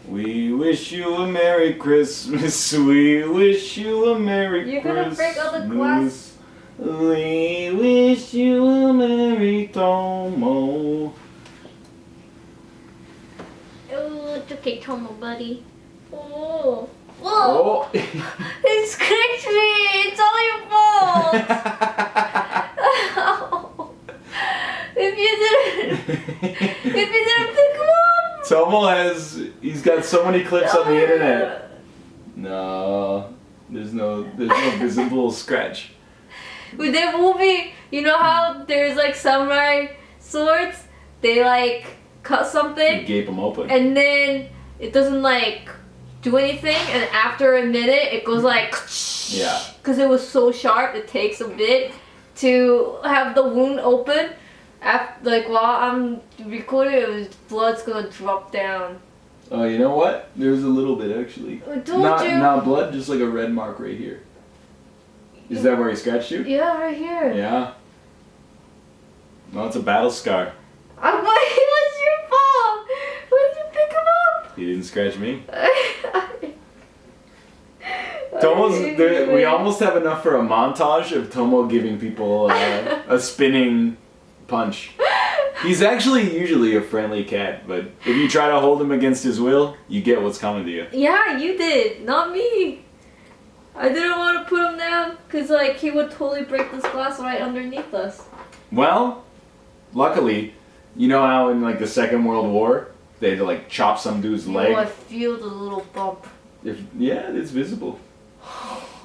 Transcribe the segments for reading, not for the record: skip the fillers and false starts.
We wish you a Merry Christmas. We wish you a Merry You're Christmas. gonna break all the glass. We wish you a Merry Tomo. Oh, it's okay, Tomo, buddy. Oh. Whoa! Oh. It scratched me! It's all your fault! If you didn't pick him up! Tomo he's got so many clips on the internet. No, there's no visible scratch. With that movie, you know how there's like samurai swords? They like cut something You gape them open. and then it doesn't like do anything, and after a minute it goes like Yeah. because it was so sharp. It takes a bit to have the wound open. After, like while I'm recording, blood's gonna drop down. Oh, you know what? There's a little bit actually. I told you. Not blood, just like a red mark right here. Is that where he scratched you? Yeah, right here. Yeah. Well, it's a battle scar. But it was your fault. Why did you pick him up? He didn't scratch me. We almost have enough for a montage of Tomo giving people a spinning punch. He's actually usually a friendly cat, but if you try to hold him against his will, you get what's coming to you. Yeah, you did, not me. I didn't want to put him down because like he would totally break this glass right underneath us. Well, luckily, you know how in like the Second World War they had to like chop some dude's leg. Oh, I feel the little bump. Yeah, it's visible.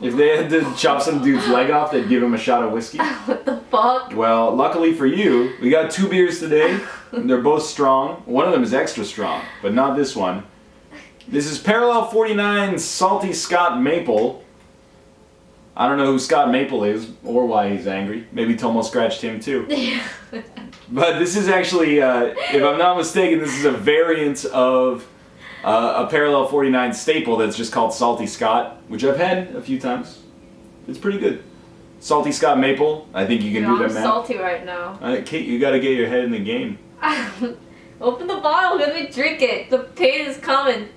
If they had to chop some dude's leg off, they'd give him a shot of whiskey. What the fuck? Well, luckily for you, we got 2 beers today. They're both strong. One of them is extra strong, but not this one. This is Parallel 49 Salty Scott Maple. I don't know who Scott Maple is or why he's angry. Maybe Tomo scratched him too. But this is actually, if I'm not mistaken, this is a variant of a Parallel 49 staple that's just called Salty Scott, which I've had a few times. It's pretty good. Salty Scott Maple, I think you can do that, I'm man. salty right now. Kate, you gotta get your head in the game. Open the bottle, let me drink it. The pain is coming.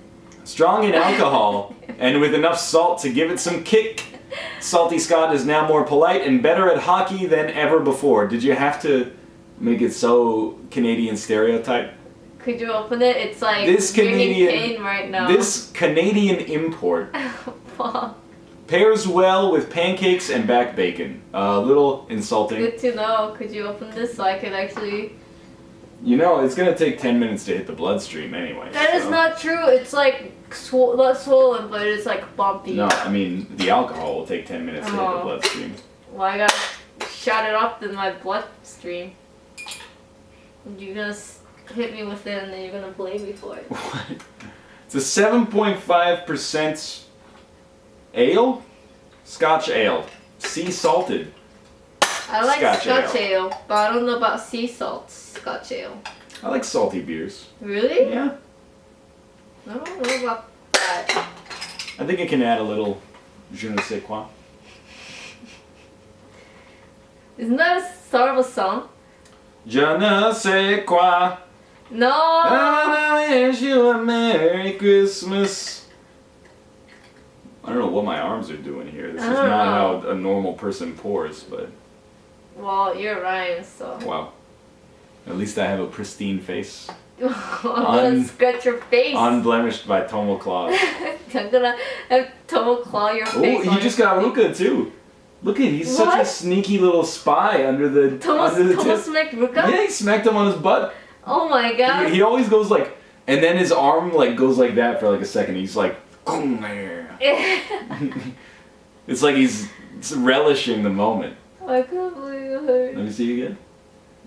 Strong in alcohol, and with enough salt to give it some kick. Salty Scott is now more polite and better at hockey than ever before. Did you have to make it so Canadian stereotype? Could you open it? It's like This Canadian, pain right now. This Canadian import pairs well with pancakes and back bacon. A little insulting. Good to know. Could you open this so I could actually... You know, it's gonna take 10 minutes to hit the bloodstream anyway. That is not true. It's like not swollen, but it's like bumpy. No, I mean, the alcohol will take 10 minutes to hit the bloodstream. Well, I gotta shot it up in my bloodstream. You're gonna hit me with it and then you're gonna blame me for it. What? It's a 7.5% ale? Scotch ale. Sea salted. I like Scotch ale. ale, but I don't know about sea salt Scotch ale. I like salty beers. Really? Yeah. I don't know about that. I think it can add a little je ne sais quoi. Isn't that a start of a song? Je ne sais quoi. No! I wish you a Merry Christmas. I don't know what my arms are doing here. This is not how a normal person pours, but... Well, you're rhymes, so... Wow. At least I have a pristine face. I'm gonna scratch your face. Unblemished by Tomo claws. I'm gonna have Tomo claw your face. Oh, he just got Ruka too. Look at, he's such a sneaky little spy under the Tomo tip. smacked Ruka? Yeah, he smacked him on his butt. Oh my god. He always goes like, and then his arm like goes like that for like a second. He's like, it's like he's relishing the moment. I can't believe it hurt. Let me see you again.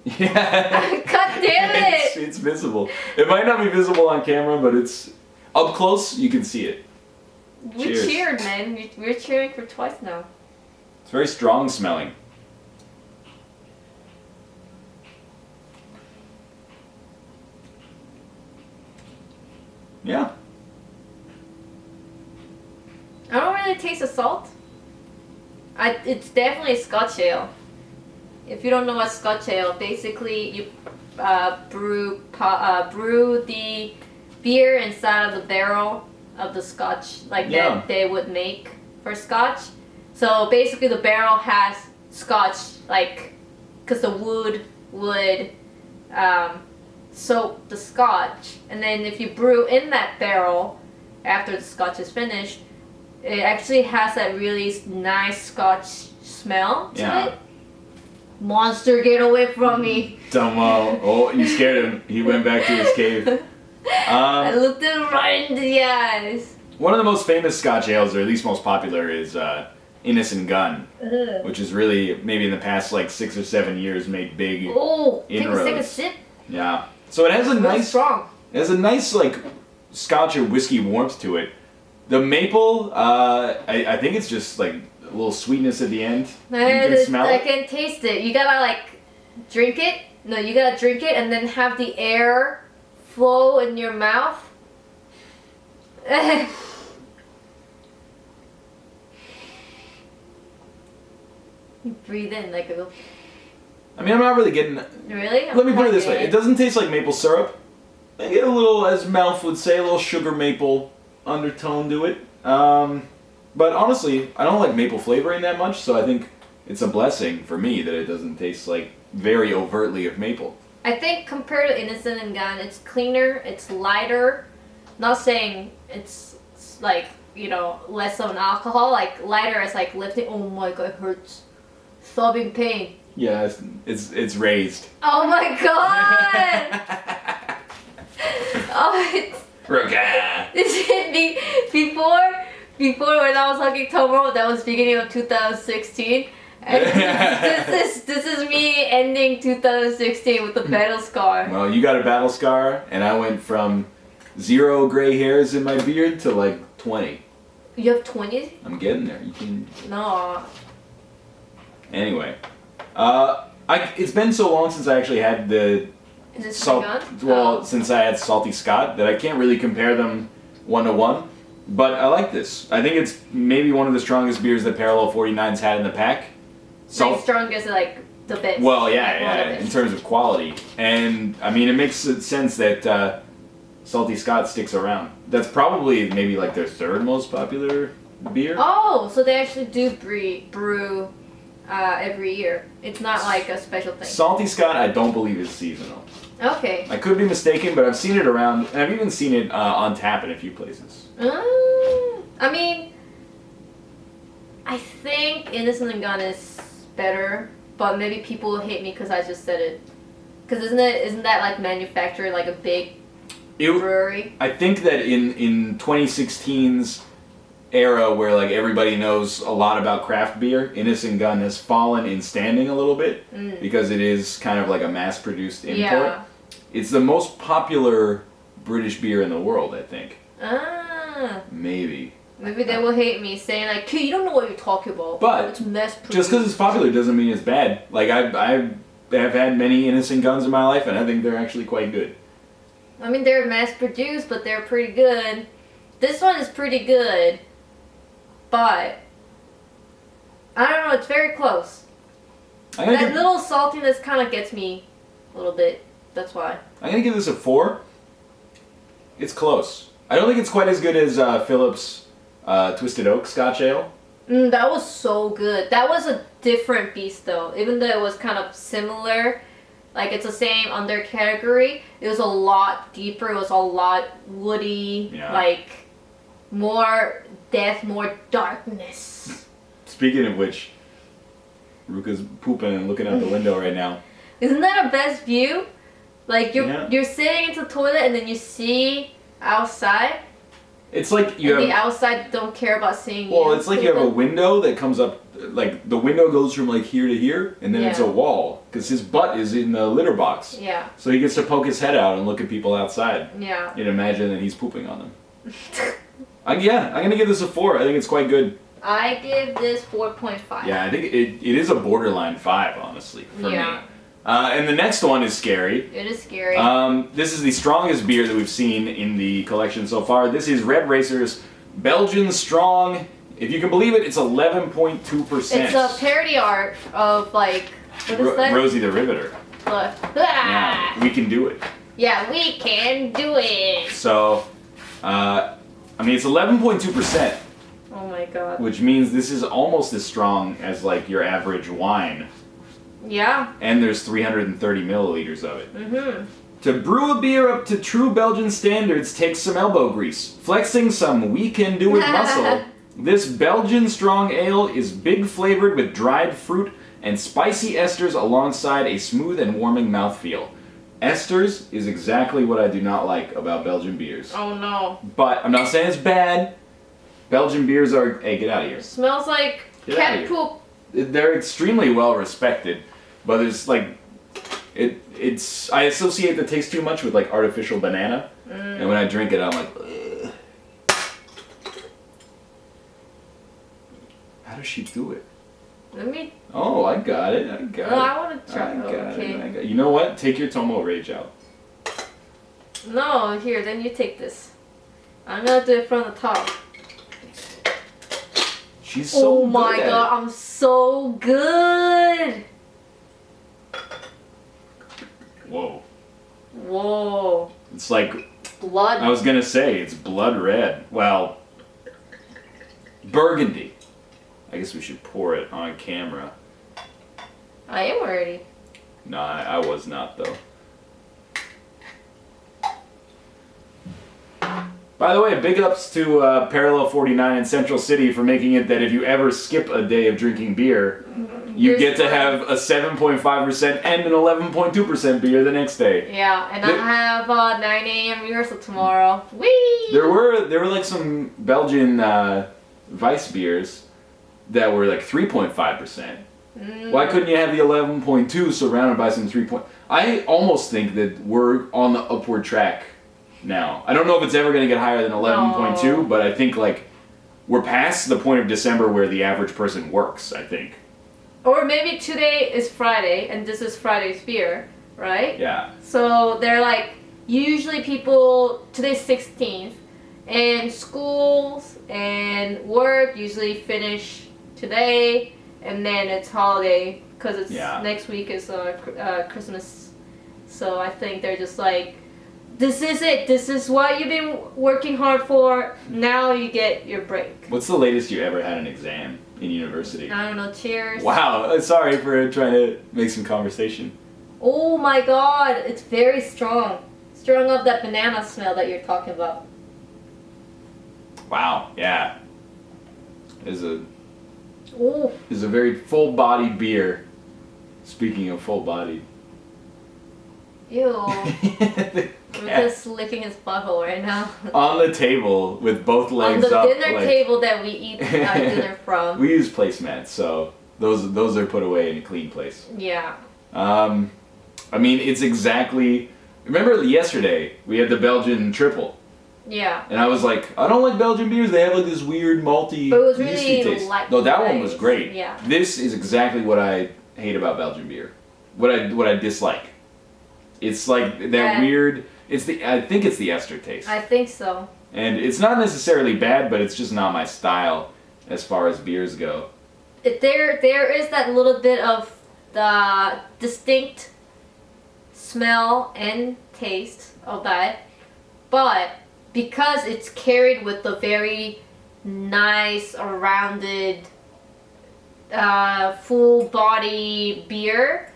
Yeah. God damn it! It's visible. It might not be visible on camera, but it's up close. You can see it. We Cheers. cheered, man. We're cheering for twice now. It's very strong smelling. Yeah. I don't really taste the salt. It's definitely Scotch ale. If you don't know what Scotch ale, basically you brew the beer inside of the barrel of the Scotch, like that they would make for Scotch. So basically, the barrel has Scotch, like, because the wood would soak the Scotch, and then if you brew in that barrel after the Scotch is finished, it actually has that really nice Scotch smell to it. Monster, get away from me! Dumbo. Oh, you scared him. He went back to his cave. I looked him right into the eyes. One of the most famous Scotch ales, or at least most popular, is Innis and Gunn, which is really, maybe in the past like 6 or 7 years, made big inroads. Take a sip. Yeah. So it has a nice, strong. It has a nice like Scotch or whiskey warmth to it. The maple, I think it's just like a little sweetness at the end. You can smell it. I can taste it. You gotta like drink it. No, you gotta drink it and then have the air flow in your mouth. You breathe in like a... I mean, I'm not really getting... Really? Let me put it this way. It doesn't taste like maple syrup. I get a little, as Melf would say, a little sugar maple undertone to it. But honestly, I don't like maple flavoring that much, so I think it's a blessing for me that it doesn't taste like very overtly of maple. I think compared to Innocent and Gun, it's cleaner, it's lighter. Not saying it's like, you know, less of an alcohol, like lighter as like lifting. Oh my god, it hurts. Throbbing pain. Yeah, it's raised. Oh my god! Oh, this hit me before when I was hugging Tomo. That was beginning of 2016. And this is me ending 2016 with a battle scar. Well, you got a battle scar, and I went from 0 gray hairs in my beard to like 20. You have 20? I'm getting there. You can. No. Anyway, it's been so long since I actually had the salt. Well, since I had Salty Scott, that I can't really compare them 1-to-1. But I like this. I think it's maybe one of the strongest beers that Parallel 49's had in the pack. Like strongest, like the best. Well, yeah, in terms of quality, and I mean, it makes sense that Salty Scott sticks around. That's probably maybe like their 3rd most popular beer. Oh, so they actually do brew every year. It's not like a special thing. Salty Scott, I don't believe is seasonal. Okay. I could be mistaken, but I've seen it around, and I've even seen it on tap in a few places. I mean, I think Innocent and Gun is better, but maybe people will hate me because I just said it. Because isn't that like manufactured like a big brewery? I think that in 2016's era where like everybody knows a lot about craft beer, Innocent Gun has fallen in standing a little bit because it is kind of like a mass-produced import. Yeah. It's the most popular British beer in the world, I think. Maybe they will hate me saying like, "Kid, you don't know what you're talking about." But it's mass-produced. Just because it's popular doesn't mean it's bad. Like I have had many Innocent Guns in my life, and I think they're actually quite good. I mean, they're mass-produced, but they're pretty good. This one is pretty good, but I don't know. It's very close. That little saltiness kind of gets me a little bit. That's why. I'm gonna give this a 4. It's close. I don't think it's quite as good as Phillips' Twisted Oak Scotch Ale. That was so good. That was a different beast though. Even though it was kind of similar, like it's the same under category, it was a lot deeper. It was a lot woody, like more death, more darkness. Speaking of which, Ruka's pooping and looking out the window right now. Isn't that a best view? Like you're sitting in the toilet and then you see outside. It's like you have the outside don't care about seeing you. Well, it's like you have a window that comes up, like the window goes from like here to here, and then it's a wall because his butt is in the litter box. Yeah. So he gets to poke his head out and look at people outside. Yeah. You'd imagine that he's pooping on them. I'm gonna give this a 4. I think it's quite good. I give this 4.5. Yeah, I think it is a borderline 5, honestly, for me. And the next one is scary. It is scary. This is the strongest beer that we've seen in the collection so far. This is Red Racer's Belgian Strong. If you can believe it, it's 11.2%. It's a parody art of like, what is that? Rosie the Riveter. Look. Yeah, we can do it. Yeah, we can do it. So, I mean, it's 11.2%, Oh my god. which means this is almost as strong as like your average wine. Yeah. And there's 330 milliliters of it. Mm-hmm. To brew a beer up to true Belgian standards takes some elbow grease, flexing some we can do it muscle. This Belgian strong ale is big flavored with dried fruit and spicy esters alongside a smooth and warming mouthfeel. Esters is exactly what I do not like about Belgian beers. Oh no. But I'm not saying it's bad. Belgian beers are... Hey, get out of here. Smells like Get outta cat here. poop. They're extremely well respected, but there's like... It's... I associate the taste too much with like artificial banana. And when I drink it, I'm like... Ugh. How does she do it? Let me... Oh, I got it. I got it. I want to try. I got Okay. it. I got it. You know what? Take your Tomo Rage out. No, here, then you take this. I'm gonna do it from the top. She's so oh my good at god, I'm so good! it. Whoa. Whoa. It's like... Blood. I was gonna say, it's blood red. Well... Burgundy. I guess we should pour it on camera. I am already. No, I was not, though. By the way, big ups to Parallel 49 in Central City for making it that if you ever skip a day of drinking beer, you get to have a 7.5% and an 11.2% beer the next day. Yeah, and I have 9 a.m. rehearsal tomorrow. Whee! There were like some Belgian Weiss beers that were like 3.5%. Why couldn't you have the 11.2 surrounded by some 3. I almost think that we're on the upward track now. I don't know if it's ever going to get higher than 11.2, No. but I think like we're past the point of December where the average person works, I think. Or maybe today is Friday, and this is Friday's beer, right? Yeah. So they're like, usually people, today's 16th, and schools and work usually finish today, and then it's holiday, because it's next week is Christmas. So I think they're just like, this is it. This is what you've been working hard for. Now you get your break. What's the latest you ever had an exam in university? I don't know. Cheers. Wow. Sorry for trying to make some conversation. Oh my god. It's very strong. Strong up that banana smell that you're talking about. Wow. Yeah. Is a Ooh. very full-bodied beer. Speaking of full-bodied. Ew. I'm just licking his butthole right now. On the table with both legs up. up. On the dinner table that we eat our dinner from. We use placemats, so those are put away in a clean place. Yeah. I mean, it's exactly... Remember yesterday, we had the Belgian triple. Yeah. And I was like, I don't like Belgian beers. They have like this weird malty, but it was yeasty really taste. light. No, that one was great. Yeah. This is exactly what I hate about Belgian beer. What I dislike. It's like that weird... I think it's the ester taste. I think so. And it's not necessarily bad, but it's just not my style as far as beers go. There is that little bit of the distinct smell and taste of that, but because it's carried with the very nice, rounded, full body beer,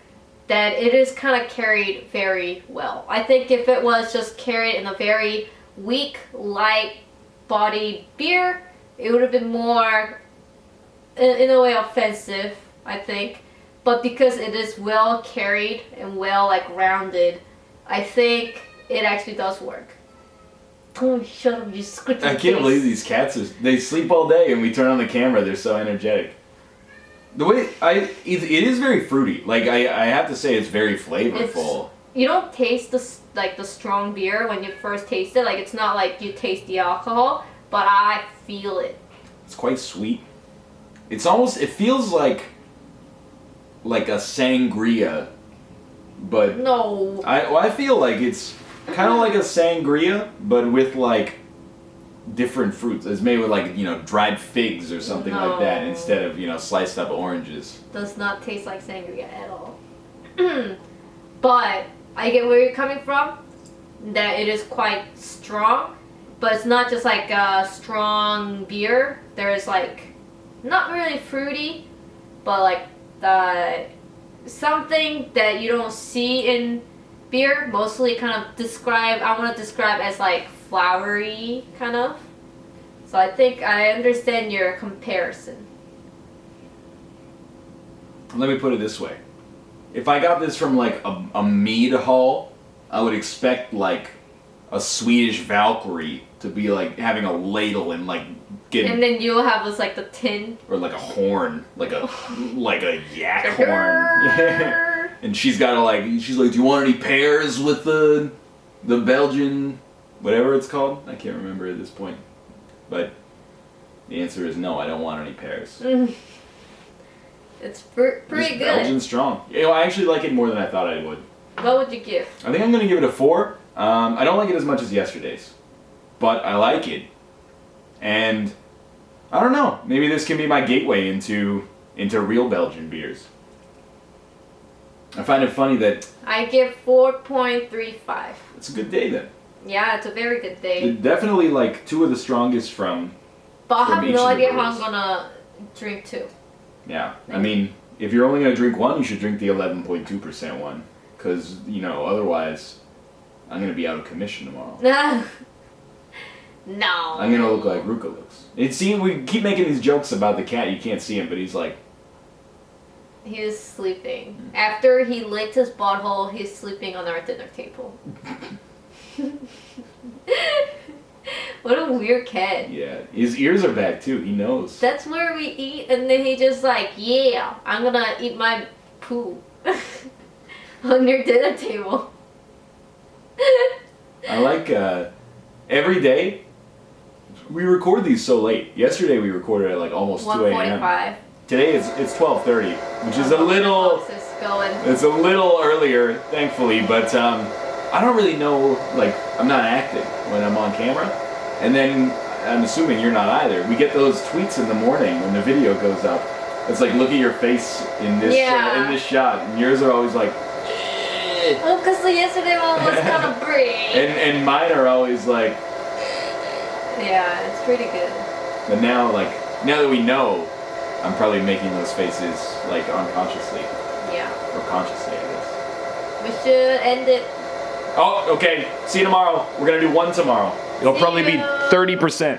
that it is kind of carried very well. I think if it was just carried in a very weak, light body beer, it would have been more, in a way, offensive, I think. But because it is well carried and well rounded, I think it actually does work. Oh, shut up, you squid. I can't believe these cats they sleep all day and we turn on the camera, they're so energetic. The way it is very fruity. Like I have to say, it's very flavorful. You don't taste the strong beer when you first taste it. Like it's not like you taste the alcohol, but I feel it. It's quite sweet. It feels like a sangria, but no. I feel like it's kind of like a sangria, but with different fruits. It's made with dried figs or something like that instead of sliced up oranges. Does not taste like sangria at all. But I get where you're coming from. that it is quite strong, but it's not just like a strong beer. There's like not really fruity, but like something that you don't see in beer. Mostly kind of I want to describe as like flowery kind of. So I think I understand your comparison. Let me put it this way. If I got this from like a mead hall, I would expect like a Swedish Valkyrie to be like having a ladle and like getting... And then you'll have this like the tin. Or like a horn, like a yak horn. And she's got do you want any pears with the Belgian, whatever it's called? I can't remember at this point. But the answer is no, I don't want any pears. It's pretty good. Belgian strong. I actually like it more than I thought I would. What would you give? I think I'm going to give it a 4. I don't like it as much as yesterday's, but I like it. And I don't know, maybe this can be my gateway into real Belgian beers. I find it funny that... I give 4.35. It's a good day then. Yeah, it's a very good day. Definitely like 2 of the strongest from... But I have no idea how I'm gonna drink 2. Yeah, I mean, if you're only gonna drink one, you should drink the 11.2% one. Because, otherwise, I'm gonna be out of commission tomorrow. No. I'm gonna look like Ruka looks. We keep making these jokes about the cat, you can't see him, but he's like... He is sleeping. After he licked his butthole, he's sleeping on our dinner table. What a weird cat. Yeah, his ears are back too, he knows. That's where we eat, and then he just like, yeah, I'm gonna eat my poo on your dinner table. I like, every day, we record these so late. Yesterday we recorded at like almost 2 a.m. 1:45. Today it's 12:30, which is a little... It's a little earlier, thankfully, but I don't really know, like, I'm not acting when I'm on camera. And then, I'm assuming you're not either. We get those tweets in the morning when the video goes up. It's like, look at your face in this shot. And yours are always like... Well, because the yesterday one was kind of brief. And mine are always like... Yeah, it's pretty good. But now that we know, I'm probably making those faces, like, unconsciously. Yeah. Or consciously, I guess. We should end it. Oh, okay. See you tomorrow. We're going to do 1 tomorrow. It'll probably be 30%.